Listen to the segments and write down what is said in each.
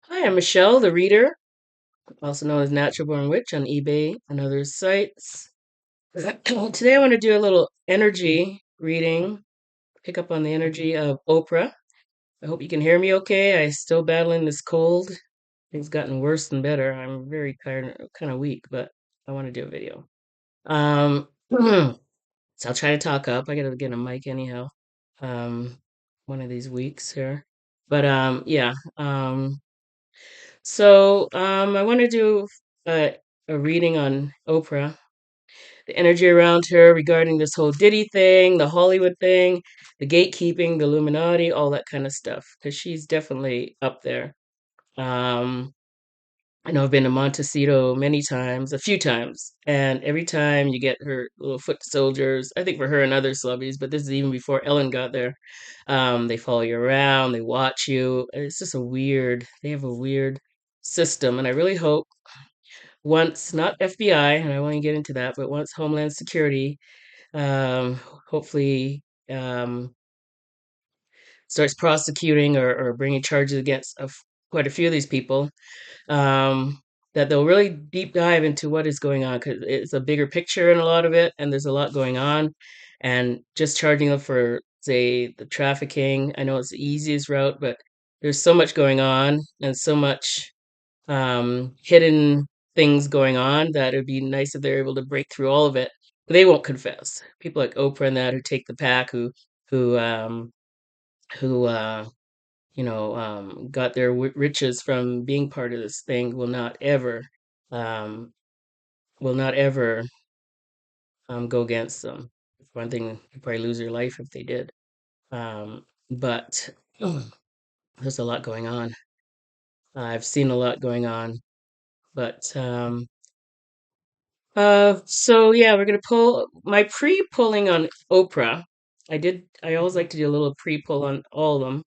Hi, I'm Michelle, the reader, also known as Natural Born Witch on eBay and other sites. Today I want to do a little energy reading, pick up on the energy of Oprah. I hope you can hear me okay. I'm still battling this cold. It's gotten worse than better. I'm very tired, kind of weak, but I want to do a video. So I'll try to talk up. I gotta get a mic anyhow. Um, one of these weeks here. But yeah. I want to do a reading on Oprah, the energy around her regarding this whole Diddy thing, the Hollywood thing, the gatekeeping, the Illuminati, all that kind of stuff, because she's definitely up there. Um, I know I've been to Montecito many times, a few times, and every time you get her little foot soldiers, I think for her and other celebrities, but this is even before Ellen got there. They follow you around, they watch you. It's just they have a weird system, and I really hope once, not FBI, and I won't get into that, but once Homeland Security, um, hopefully, um, starts prosecuting or bringing charges against quite a few of these people, um, that they'll really deep dive into what is going on because it's a bigger picture in a lot of it, and there's a lot going on. And just charging them for, say, the trafficking, I know it's the easiest route, but there's so much going on and so much hidden things going on that it'd be nice if they're able to break through all of it. But they won't confess. People like Oprah and that who take the pack, who who got their riches from being part of this thing um, will not ever go against them. For one thing, you'd probably lose your life if they did. But there's a lot going on. I've seen a lot going on, but so yeah, we're gonna pull my pre-pulling on Oprah. I always like to do a little pre-pull on all of them,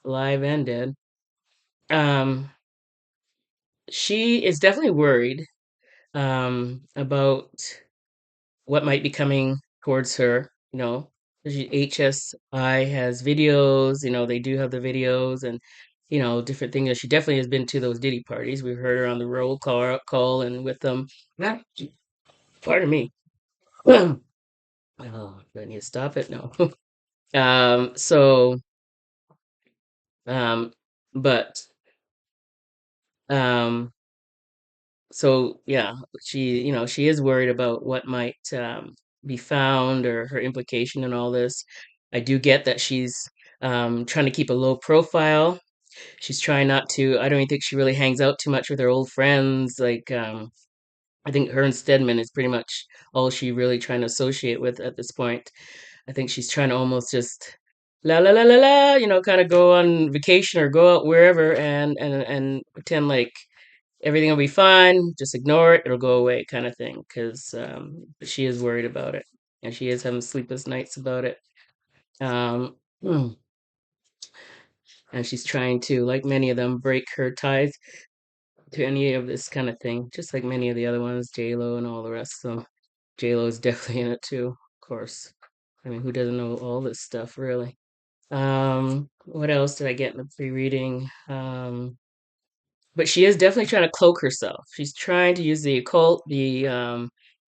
live and dead. Um, she is definitely worried about what might be coming towards her. HSI has videos. They do have the videos and different things. She definitely has been to those Diddy parties. We've heard her on the roll call and with them. Ah, Pardon me. Oh, do I need to stop it? No. Um, so, um, but, um, yeah, she is worried about what might, be found or her implication in all this. I do get that she's, trying to keep a low profile. She's trying not to, I don't even think she really hangs out too much with her old friends. Like, I think her and Stedman is pretty much all she really trying to associate with at this point. I think she's trying to almost just la la la la la, kind of go on vacation or go out wherever and pretend like everything will be fine. Just ignore it; it'll go away, kind of thing. Because she is worried about it, and she is having sleepless nights about it. Um, mm, and she's trying to, like many of them, break her ties to any of this kind of thing, just like many of the other ones, J Lo and all the rest of them. J Lo is definitely in it too, of course. I mean, who doesn't know all this stuff, really? What else did I get in the pre-reading? But she is definitely trying to cloak herself. She's trying to use the occult, the um,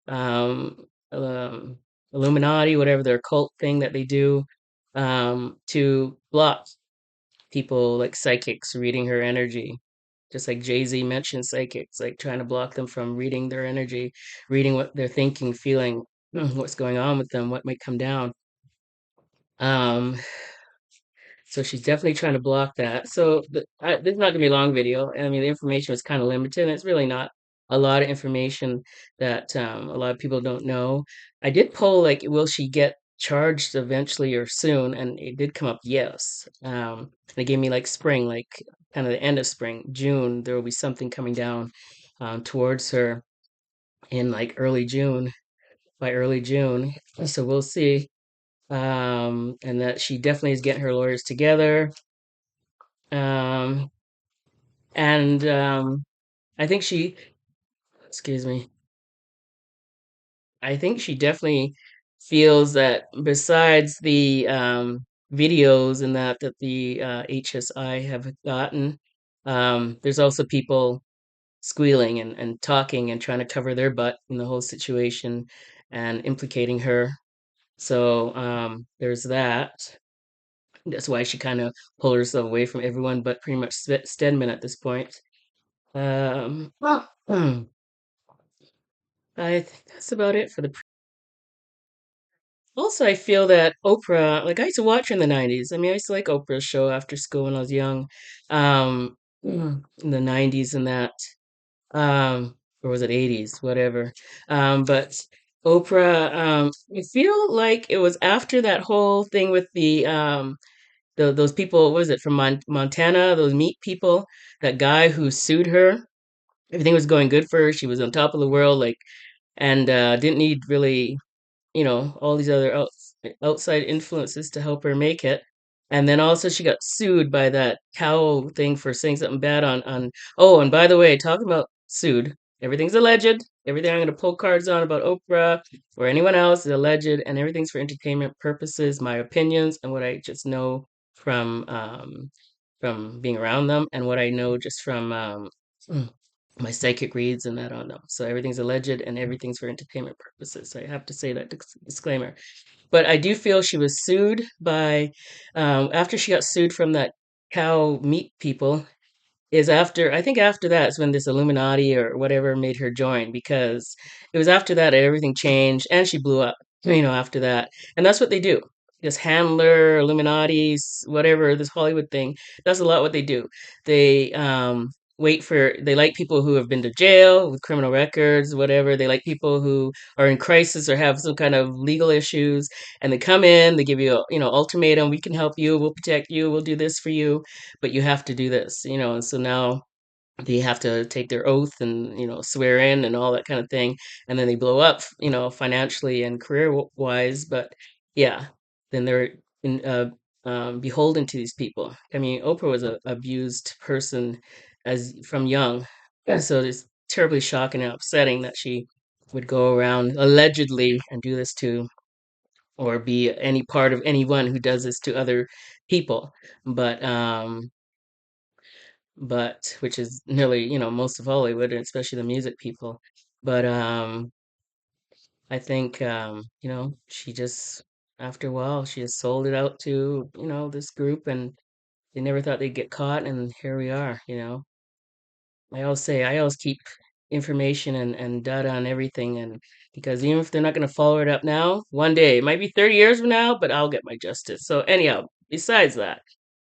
um, Illuminati, whatever their occult thing that they do, to block people like psychics reading her energy. Just like Jay-Z mentioned psychics, like trying to block them from reading their energy, reading what they're thinking, feeling, what's going on with them, what might come down. Um, So she's definitely trying to block that. This is not gonna be a long video. I mean, the information was kind of limited, and it's really not a lot of information that a lot of people don't know. I did poll like, will she get charged eventually or soon? And it did come up yes. They gave me like spring, like kind of the end of spring, June. There will be something coming down towards her in like early June, by early June. So we'll see. And that she definitely is getting her lawyers together. Um, and I think excuse me, I think she definitely feels that besides the videos and that the HSI have gotten, There's also people squealing and talking and trying to cover their butt in the whole situation and implicating her. So there's that. That's why she kind of pulled herself away from everyone, but pretty much Stedman at this point. Well, I think that's about it for the. Also, I feel that Oprah, like I used to watch her in the 90s. I mean, I used to like Oprah's show after school when I was young, in the 90s and that. Or was it 80s, whatever. But Oprah, I feel like it was after that whole thing with those people, what was it, from Montana, those meat people, that guy who sued her. Everything was going good for her. She was on top of the world, like, and didn't need really, all these other outside influences to help her make it. And then also she got sued by that cow thing for saying something bad oh, and by the way, talking about sued, everything's alleged. Everything I'm going to pull cards on about Oprah or anyone else is alleged, and everything's for entertainment purposes, my opinions and what I just know from being around them and what I know just from my psychic reads and that on them. So everything's alleged and everything's for entertainment purposes. So I have to say that disclaimer. But I do feel she was sued by, after she got sued from that cow meat people, is after, I think after that is when this Illuminati or whatever made her join, because it was after that everything changed and she blew up, after that. And that's what they do. This handler, Illuminati's, whatever, this Hollywood thing, that's a lot what they do. They they like people who have been to jail with criminal records, whatever. They like people who are in crisis or have some kind of legal issues, and they come in, they give you a, ultimatum, we can help you, we'll protect you, we'll do this for you, but you have to do this, and so now they have to take their oath and, swear in and all that kind of thing, and then they blow up, financially and career wise. But yeah, then they're in, beholden to these people. I mean, Oprah was a abused person as from young. Yeah. So it's terribly shocking and upsetting that she would go around allegedly and do this to, or be any part of anyone who does this to other people. But which is nearly, most of Hollywood, and especially the music people. But I think, she just, after a while, she just sold it out to, this group, and they never thought they'd get caught, and here we are. I always keep information and data on everything, and because even if they're not going to follow it up now, one day, it might be 30 years from now, but I'll get my justice. So anyhow, besides that,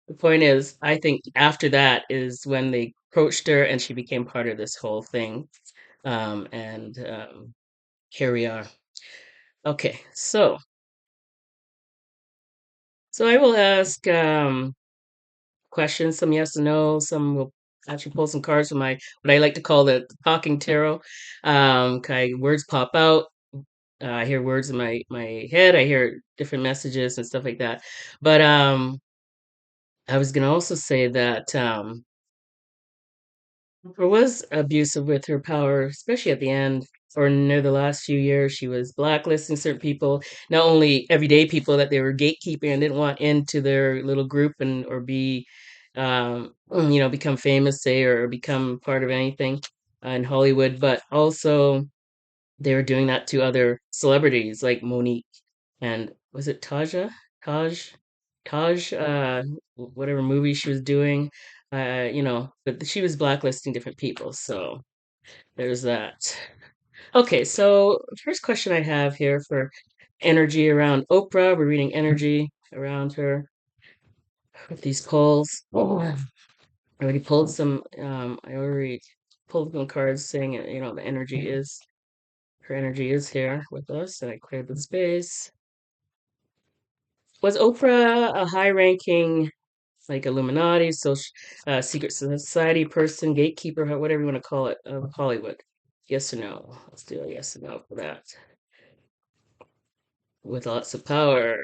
the point is, I think after that is when they approached her and she became part of this whole thing. And here we are. Okay, so I will ask questions, some yes and no, some will actually pull some cards from my, what I like to call the talking tarot. Words pop out. I hear words in my head. I hear different messages and stuff like that. But I was gonna also say that Oprah was abusive with her power, especially at the end or near the last few years. She was blacklisting certain people, not only everyday people that they were gatekeeping and didn't want into their little group and or be, become famous, say, or become part of anything in Hollywood, but also they were doing that to other celebrities like Monique and was it Taj, whatever movie she was doing, but she was blacklisting different people. So there's that. Okay, so first question I have here for energy around Oprah. We're reading energy around her with these polls. Oh, I already pulled some. I already pulled some cards saying, the energy is her energy is here with us, and I cleared the space. Was Oprah a high-ranking, like Illuminati, social, secret society person, gatekeeper, whatever you want to call it, of Hollywood? Yes or no? Let's do a yes or no for that. With lots of power.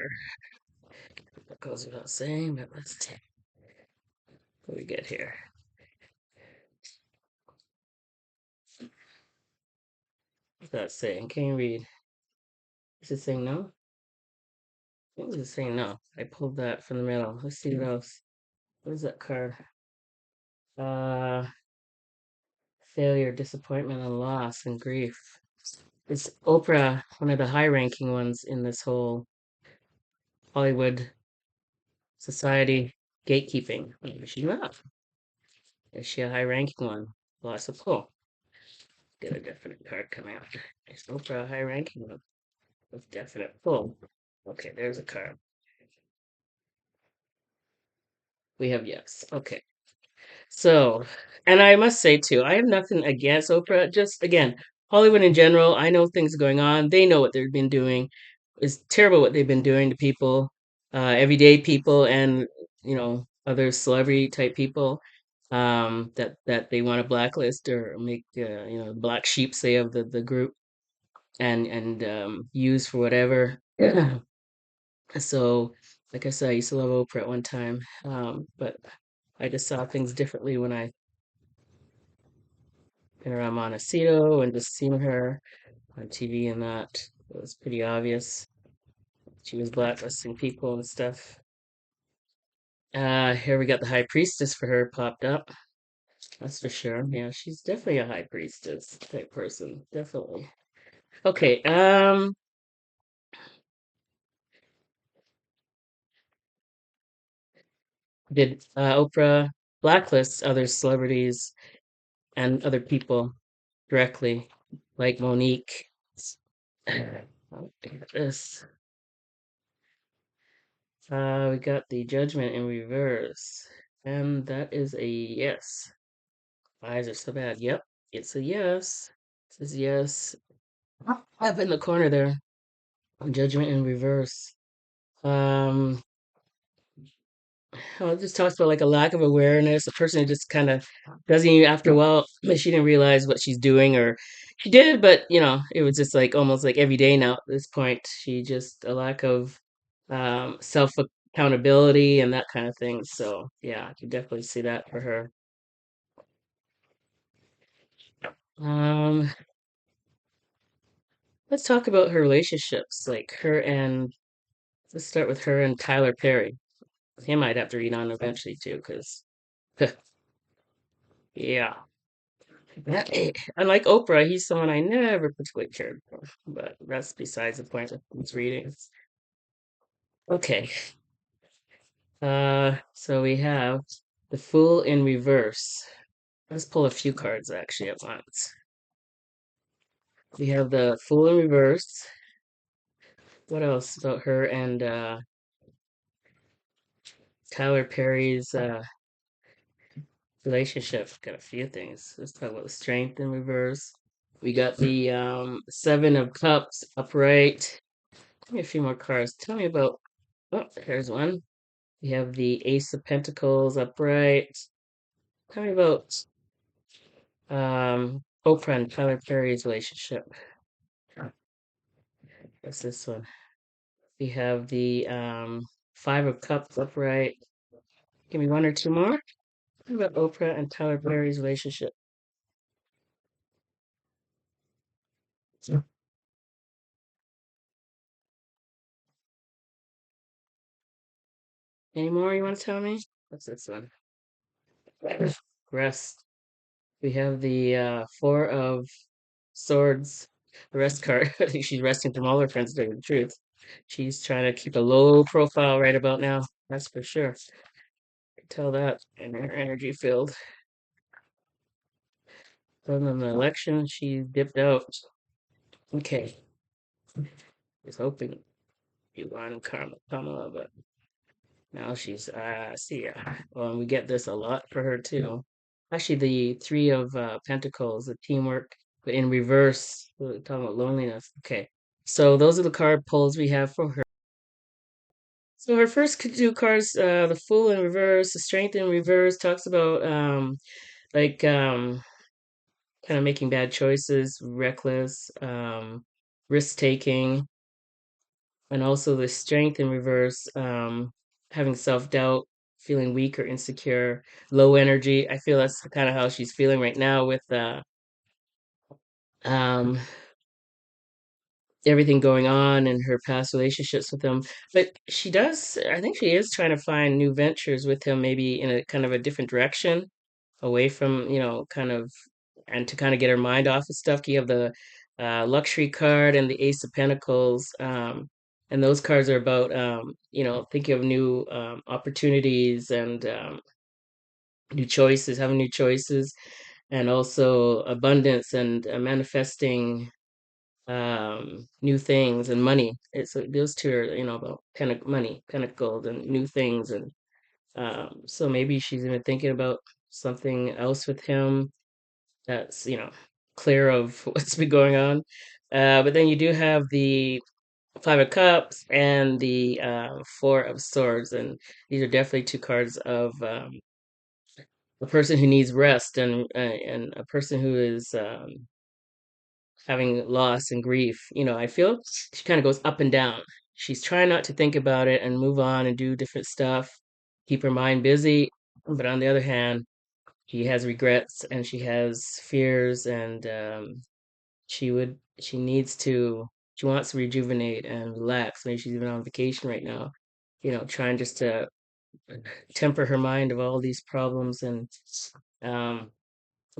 That goes without saying, but let's take what we get here. What's that saying? Can you read? Is it saying no? I think it's saying no. I pulled that from the middle. Let's see what else. What is that card? Uh, Failure, disappointment, and loss and grief. Is Oprah one of the high-ranking ones in this whole Hollywood society gatekeeping? Maybe she's not. Is she a high-ranking one? Lots of pull. Get a definite card come out. Is Oprah a high-ranking one with definite pull? Okay, there's a card. We have yes. Okay. So, and I must say too, I have nothing against Oprah. Just again, Hollywood in general, I know things are going on. They know what they've been doing. It's terrible what they've been doing to people, everyday people, and other celebrity type people that they want to blacklist or make black sheep say of the group and use for whatever. So, like I said, I used to love Oprah at one time, but I just saw things differently when I been around Montecito and just seen her on TV and that. It was pretty obvious she was blacklisting people and stuff. Here we got the high priestess for her popped up. That's for sure. Yeah, she's definitely a high priestess type person. Definitely. Okay, did Oprah blacklist other celebrities and other people directly, like Monique? Oh, look at this. We got the judgment in reverse. And that is a yes. Eyes are so bad. Yep, it's a yes. It says yes. Up in the corner there. Judgment in reverse. Um, well, it just talks about like a lack of awareness, a person who just kind of doesn't even after a while, she didn't realize what she's doing, or she did, but it was just like almost like every day now at this point. She just a lack of self accountability and that kind of thing. So yeah, I can definitely see that for her. Um, let's talk about her relationships, like her and let's start with her and Tyler Perry. Him I'd have to read on eventually too, because yeah. Unlike Oprah, he's someone I never particularly cared for, but that's besides the point of these readings. Okay, so we have the Fool in reverse. Let's pull a few cards actually at once. We have the Fool in reverse. What else about her and Tyler Perry's relationship? Got a few things. Let's talk about the Strength in reverse. We got the Seven of Cups upright. Give me a few more cards. Tell me about. Oh, here's one. We have the Ace of Pentacles upright. Tell me about Oprah and Tyler Perry's relationship. What's this one? We have the Five of Cups upright. Give me one or two more. What about Oprah and Tyler Perry's relationship? Any more you want to tell me? What's this one? Rest. We have the Four of Swords, the rest card. I think she's resting from all her friends, to tell you the truth. She's trying to keep a low profile right about now. That's for sure. I can tell that in her energy field. Other than the election, she dipped out. Okay. Was hoping you won Kamala, but now she's see ya. Well, and we get this a lot for her too. Actually, the Three of Pentacles, the teamwork, but in reverse. We're talking about loneliness. Okay, so those are the card pulls we have for her. So her first two cards, the Fool in reverse, the Strength in reverse, talks about like kind of making bad choices, reckless, risk taking, and also the Strength in reverse, having self doubt, feeling weak or insecure, low energy. I feel that's kind of how she's feeling right now with um, everything going on and her past relationships with him. But she does, I think she is trying to find new ventures with him, maybe in a kind of a different direction. away from, kind of, and to kind of get her mind off of stuff. You have the luxury card and the Ace of Pentacles. And those cards are about, thinking of new opportunities and new choices, having new choices, and also abundance and manifesting new things and money. It's those two are, about money, pentacles, and new things. And so maybe she's even thinking about something else with him that's, clear of what's been going on. But then you do have the Five of Cups and the Four of Swords, and these are definitely two cards of a person who needs rest, and a person who is having loss and grief. I feel she kind of goes up and down. She's trying not to think about it and move on and do different stuff, keep her mind busy. But on the other hand, she has regrets and she has fears, and she wants to rejuvenate and relax. Maybe she's even on vacation right now, trying just to temper her mind of all these problems and um,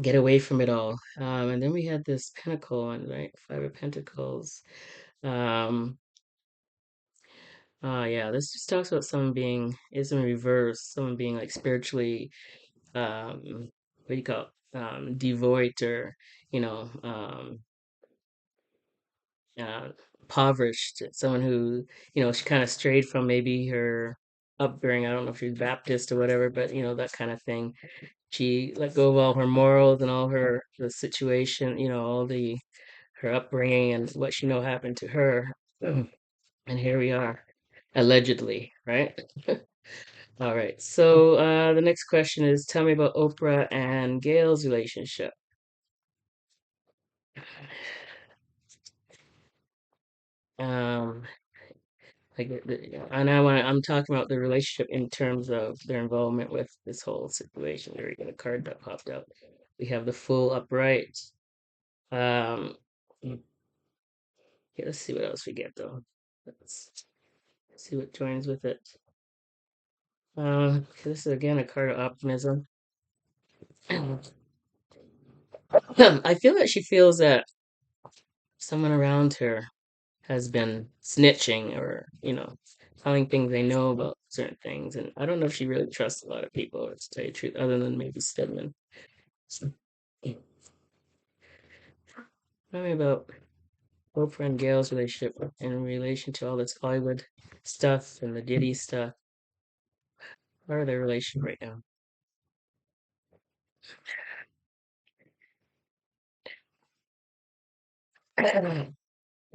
get away from it all. And then we had this pentacle one, right? Five of Pentacles. Um, yeah, this just talks about someone being is in reverse, someone being like spiritually, what do you call it? Devoid, or you know, uh, impoverished. Someone who, she kind of strayed from maybe her upbringing. I don't know if she's Baptist or whatever, but that kind of thing. She let go of all her morals and all the situation, all the her upbringing and what she know happened to her. And here we are, allegedly, right? All right. So the next question is, tell me about Oprah and Gail's relationship. Um, and I'm talking about the relationship in terms of their involvement with this whole situation. There we go, the card that popped up. We have the full upright. Um, yeah, let's see what else we get though. Let's see what joins with it. This is again a card of optimism. I feel that she feels that someone around her has been snitching, or, telling things they know about certain things. And I don't know if she really trusts a lot of people, to tell you the truth, other than maybe Stedman. So, yeah. Tell me about Oprah and Gail's relationship in relation to all this Hollywood stuff and the Diddy stuff. What are their relationship right now?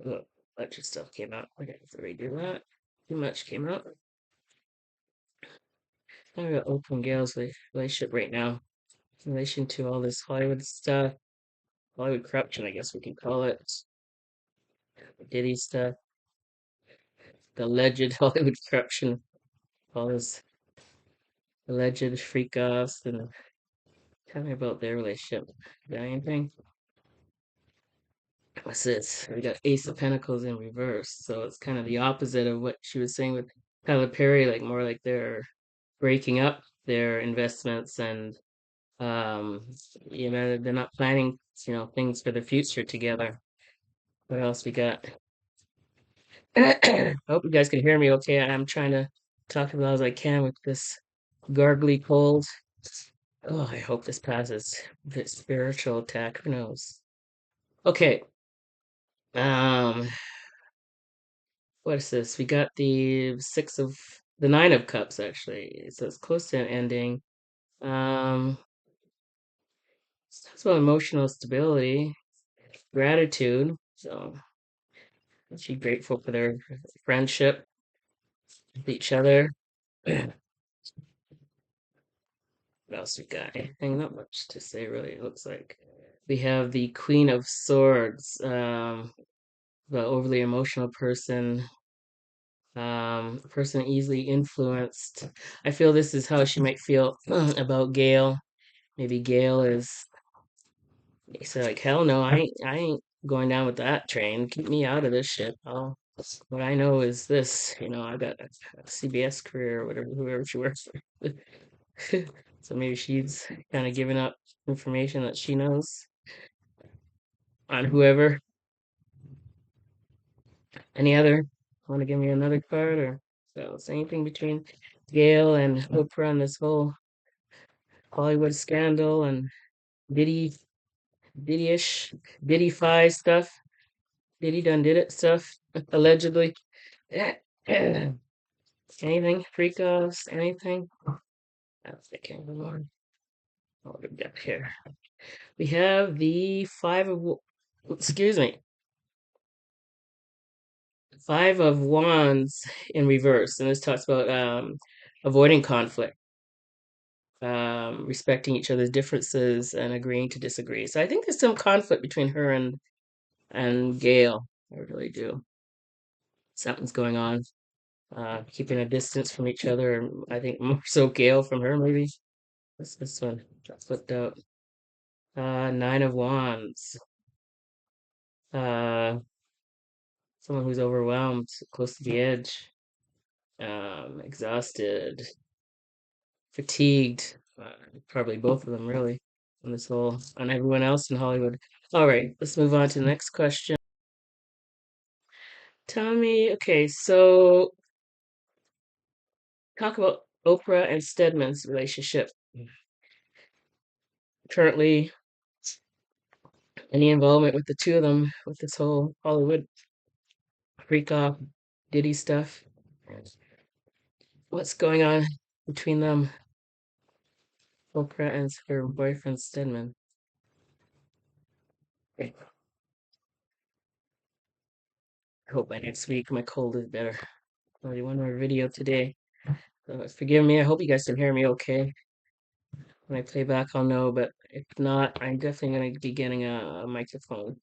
Look, a bunch of stuff came out. I got to redo that. Too much came out. Tell me about Oprah and Gail's relationship right now in relation to all this Hollywood stuff, Hollywood corruption, I guess we can call it, Diddy stuff, the alleged Hollywood corruption, all this alleged freakoffs, and tell me about their relationship. Got anything? What's this? We got Ace of Pentacles in reverse, so it's kind of the opposite of what she was saying with Tyler Perry, like more like they're breaking up their investments, and um, they're not planning, things for the future together. What else we got? I hope you guys can hear me okay. I'm trying to talk as loud as I can with this gargly cold. Oh, I hope this passes. If it's spiritual attack, who knows? Okay. Um, what is this? We got the Nine of Cups actually. So it's close to an ending. Um, it talks about emotional stability, gratitude. So she's grateful for their friendship with each other. What else we got? Anything? Not much to say, really. It looks like we have the Queen of Swords, the overly emotional person, a person easily influenced. I feel this is how she might feel about Gail. Maybe Gail is so like, hell no, I ain't going down with that train. Keep me out of this shit. What I know is this. I got a CBS career or whatever, whoever she works for. So maybe she's kind of giving up information that she knows on whoever. Any other? Want to give me another card or so? It's anything between Gail and Oprah and this whole Hollywood scandal and Diddy, Diddy-ish, Diddy-fi stuff. Diddy done did it stuff, allegedly. Anything? Freakoffs? Anything? I can't remember. What do we got here? We have the excuse me, Five of Wands in reverse, and this talks about avoiding conflict, respecting each other's differences, and agreeing to disagree. So I think there's some conflict between her and Gail. I really do. Something's going on. Keeping a distance from each other. I think more so Gail from her, maybe. What's this one? Got flipped out. Nine of Wands. Uh, Someone who's overwhelmed, close to the edge, exhausted, fatigued. Probably both of them, really, on this whole, on everyone else in Hollywood. All right, let's move on to the next question. Tell me, okay, so talk about Oprah and Stedman's relationship. Currently, any involvement with the two of them with this whole Hollywood freak off Diddy stuff? What's going on between them, Oprah and her boyfriend Stedman? I hope by next week my cold is better. Only one more video today. So forgive me. I hope you guys can hear me okay. When I play back, I'll know. But if not, I'm definitely going to be getting a microphone.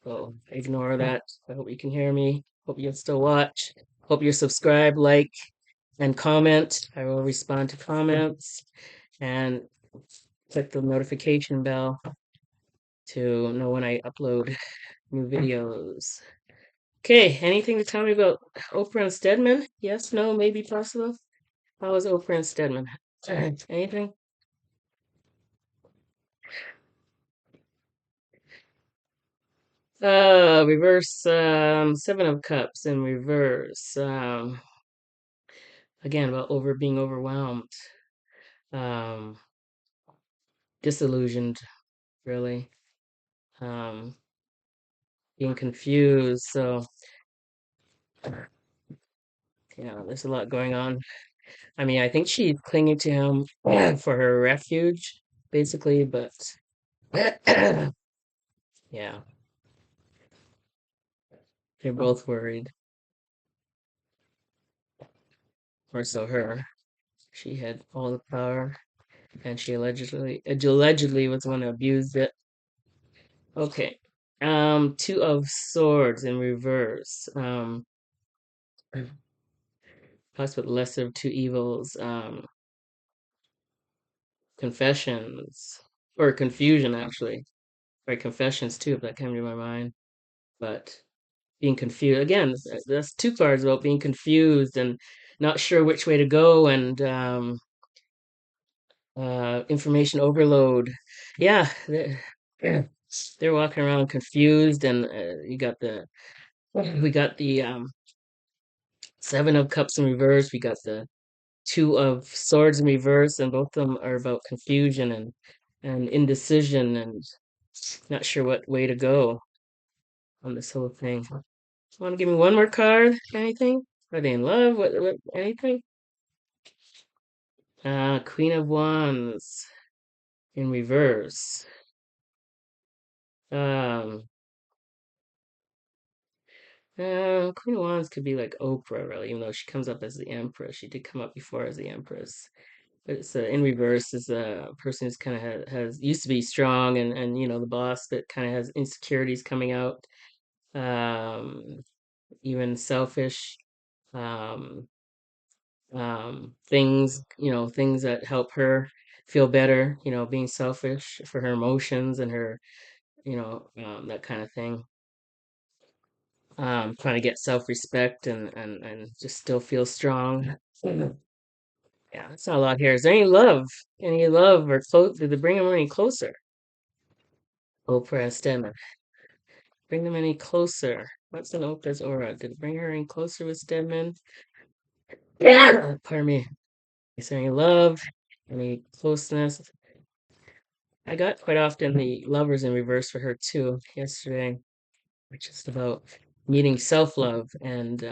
So ignore that. I hope you can hear me. Hope you'll still watch. Hope you subscribe, like, and comment. I will respond to comments and click the notification bell to know when I upload new videos. Okay, anything to tell me about Oprah and Stedman? Yes, no, maybe, possible? How was Oprah and Stedman? Anything? Reverse, Seven of Cups in reverse. Again, about being overwhelmed, um, disillusioned, really, um, being confused. So, there's a lot going on. I mean, I think she's clinging to him for her refuge, basically, but yeah, they're both worried. Or so her. She had all the power, and she allegedly was the one who abused it. Okay. Two of Swords in reverse. Talks about the lesser of two evils. Confessions or confusion, actually. Right, confessions too, if that came to my mind. But being confused again, that's two cards about being confused and not sure which way to go, and information overload. Yeah, they're walking around confused, and we got the Seven of Cups in reverse. We got the Two of Swords in reverse, and both of them are about confusion and indecision and not sure what way to go on this whole thing. Want to give me one more card? Anything? Are they in love? What anything? Queen of Wands in reverse. Um, Queen of Wands could be like Oprah, really, even though she comes up as the Empress. She did come up before as the Empress. But it's in reverse is a person who's kind of has used to be strong and the boss that kind of has insecurities coming out, um, even selfish, um, things that help her feel better, being selfish for her emotions and her, that kind of thing. Trying to get self-respect and just still feel strong. Yeah, that's not a lot here. Is there any love? Any love or close? Did they bring them any closer? Oprah and Stedman. Bring them any closer? What's in Oprah's aura? Did it bring her any closer with Stedman? Yeah. Pardon me. Is there any love? Any closeness? I got quite often the lovers in reverse for her too yesterday, which is about meeting self-love and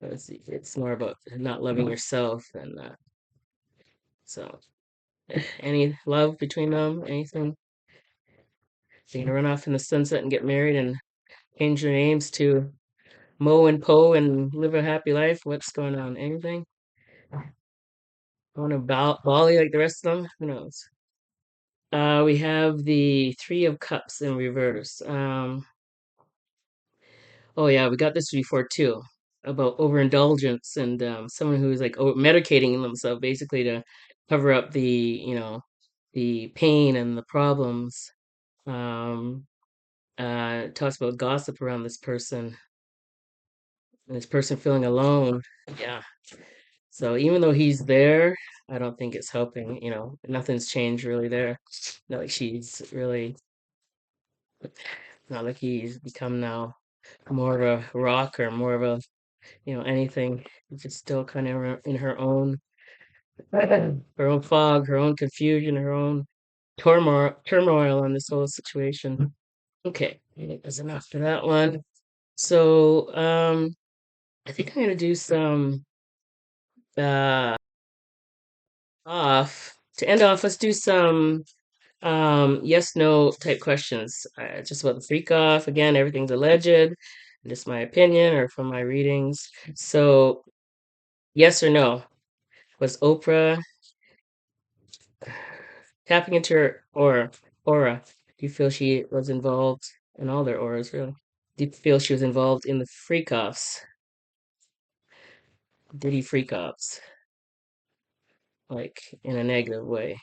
it's more about not loving yourself and so any love between them, anything? They gonna run off in the sunset and get married and change their names to Mo and Poe and live a happy life? What's going on? Anything? Want to Bali like the rest of them? Who knows? We have the Three of Cups in reverse. Oh yeah, we got this before too about overindulgence and someone who's like medicating themselves basically to cover up the pain and the problems. Um, talks about gossip around this person and this person feeling alone. Yeah. So even though he's there, I don't think it's helping. Nothing's changed really there. Not like she's really, not like he's become now more of a rock or more of a anything. It's just still kind of in her own fog, her own confusion, her own turmoil on this whole situation. Okay, I think that's enough for that one. So, I think I'm gonna do some uh off to end off. Let's do some yes no type questions. Just about the freak off. Again, everything's alleged, just my opinion or from my readings. So, yes or no? Was Oprah tapping into her aura? Do you feel she was involved in all their auras, really? Do you feel she was involved in the freak-offs? Diddy freak-offs? Like, in a negative way,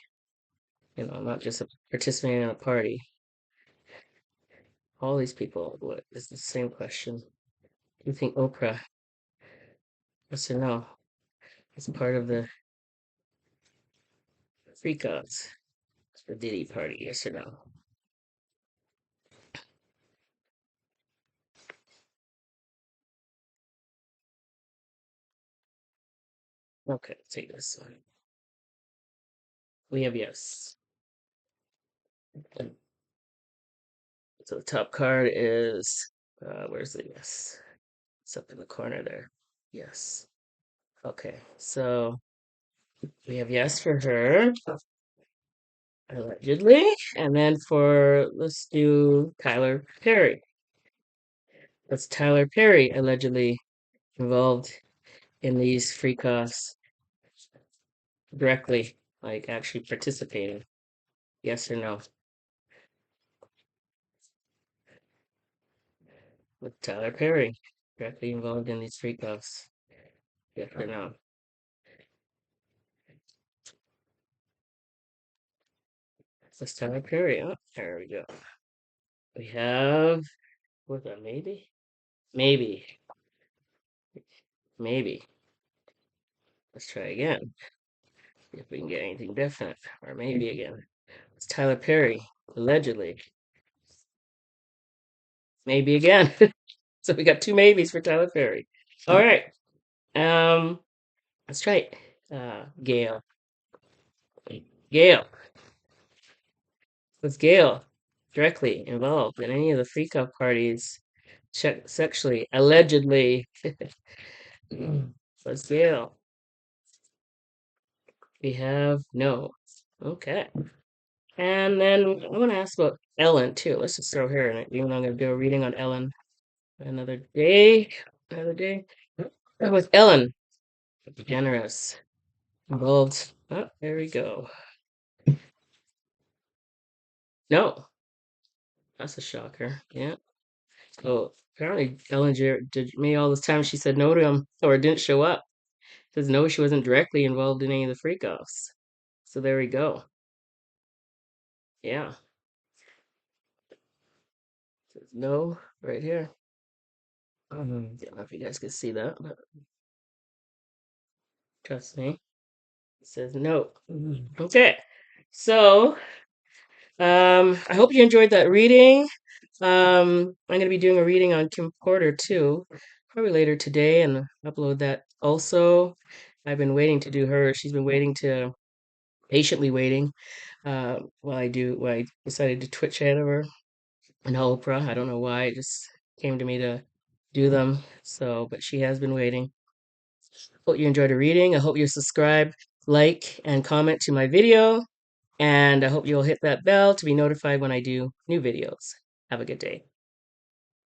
not just participating in a party. All these people, what is the same question? Do you think Oprah, yes or no, is part of the freak-offs? The Diddy party, yes or no? Okay, let's take this one. We have yes. So the top card is, where's the yes? It's up in the corner there. Yes. Okay, so we have yes for her, allegedly. And then let's do Tyler Perry. Was Tyler Perry allegedly involved in these freak offs directly, like actually participating? Yes or no? With Tyler Perry directly involved in these freak offs? Yes or no? That's Tyler Perry. Oh, there we go. We have, what's that, maybe? Maybe. Maybe. Let's try again. See if we can get anything definite. Or maybe again. It's Tyler Perry, allegedly. Maybe again. So we got two maybes for Tyler Perry. All right. Um, let's try it. Gail. Gail. Was Gail directly involved in any of the freak out parties sexually, allegedly? Was Gail? We have no. Okay. And then I want to ask about Ellen too. Let's just throw her in it, even though I'm going to do a reading on Ellen another day. Another day. With Ellen DeGeneres involved. Oh, there we go. No, that's a shocker. Yeah. So apparently Ellen did me all this time. She said no to him or didn't show up. Says no, she wasn't directly involved in any of the freak offs. So there we go. Yeah. Says no right here. Don't know if you guys can see that, but Trust me. It says no. Okay. So, I hope you enjoyed that reading. I'm going to be doing a reading on Kim Porter too, probably later today, and upload that also. I've been waiting to do her. She's been patiently waiting. While I decided to twitch ahead of her and Oprah. I don't know why. It just came to me to do them. So, but she has been waiting. Hope you enjoyed the reading. I hope you subscribe, like, and comment to my video. And I hope you'll hit that bell to be notified when I do new videos. Have a good day.